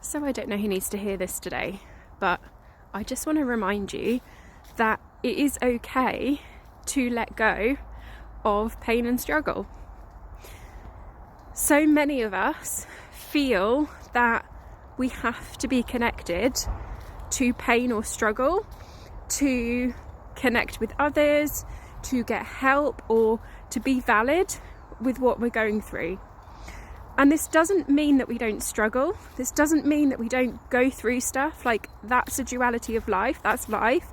So I don't know who needs to hear this today, but I just want to remind you that it is okay to let go of pain and struggle. So many of us feel that we have to be connected to pain or struggle to connect with others, to get help, or to be valid with what we're going through. And this doesn't mean that we don't struggle. This doesn't mean that we don't go through stuff. Like, that's a duality of life. That's life.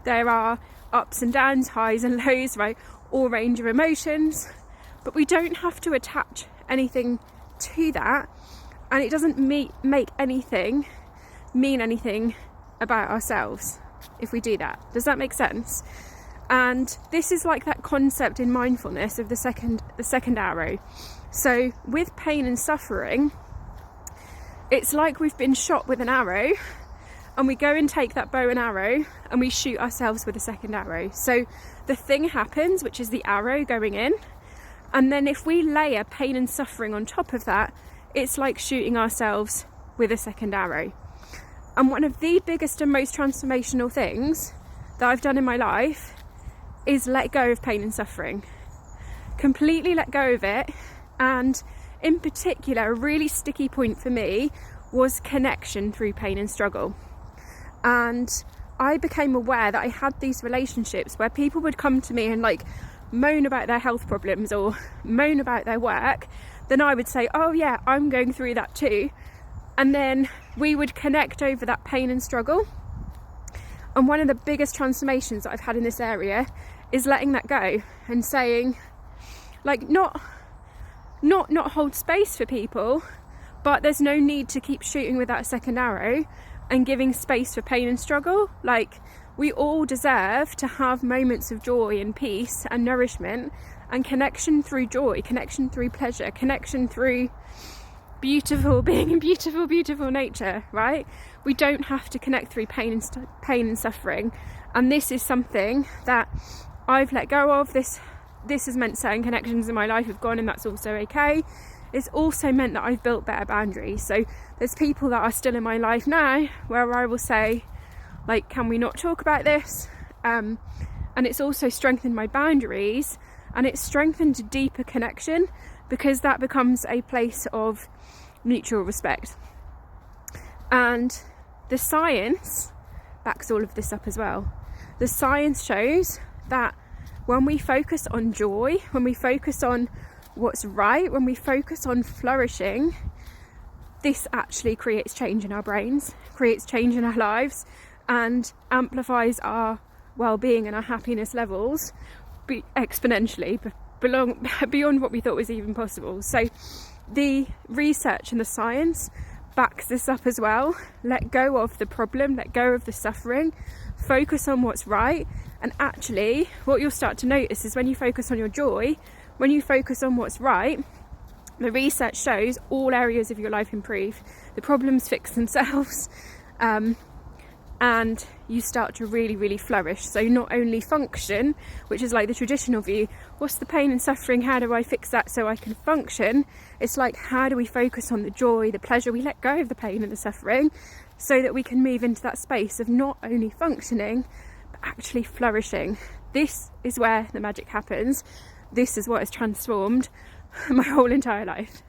There are ups and downs, highs and lows, right? All range of emotions. But we don't have to attach anything to that. And it doesn't make anything mean anything about ourselves if we do that. Does that make sense? And this is like that concept in mindfulness of the second arrow. So with pain and suffering, it's like we've been shot with an arrow and we go and take that bow and arrow and we shoot ourselves with a second arrow. So the thing happens, which is the arrow going in, and then if we layer pain and suffering on top of that, it's like shooting ourselves with a second arrow. And one of the biggest and most transformational things that I've done in my life is let go of pain and suffering. Completely let go of it. And in particular, a really sticky point for me was connection through pain and struggle. And I became aware that I had these relationships where people would come to me and like moan about their health problems or moan about their work. Then I would say, oh yeah, I'm going through that too. And then we would connect over that pain and struggle. And one of the biggest transformations that I've had in this area is letting that go and saying, like, not hold space for people, but there's no need to keep shooting with that second arrow and giving space for pain and struggle. Like, we all deserve to have moments of joy and peace and nourishment and connection through joy, connection through pleasure, connection through beautiful being in beautiful nature, right? We don't have to connect through pain and suffering. And this is something that I've let go of. This has meant certain connections in my life have gone, and that's also okay. It's also meant that I've built better boundaries. So there's people that are still in my life now where I will say, like, can we not talk about this? And it's also strengthened my boundaries, and it's strengthened a deeper connection because that becomes a place of mutual respect. And the science backs all of this up as well. The science shows that when we focus on joy, when we focus on what's right, when we focus on flourishing, this actually creates change in our brains, creates change in our lives, and amplifies our well-being and our happiness levels exponentially, beyond what we thought was even possible. So the research and the science backs this up as well. Let go of the problem, let go of the suffering, focus on what's right. And actually, what you'll start to notice is when you focus on your joy, when you focus on what's right, the research shows all areas of your life improve. The problems fix themselves, and you start to really, really flourish. So not only function, which is like the traditional view, what's the pain and suffering, how do I fix that so I can function? It's like, how do we focus on the joy, the pleasure? We let go of the pain and the suffering so that we can move into that space of not only functioning, actually flourishing. This is where the magic happens. This is what has transformed my whole entire life.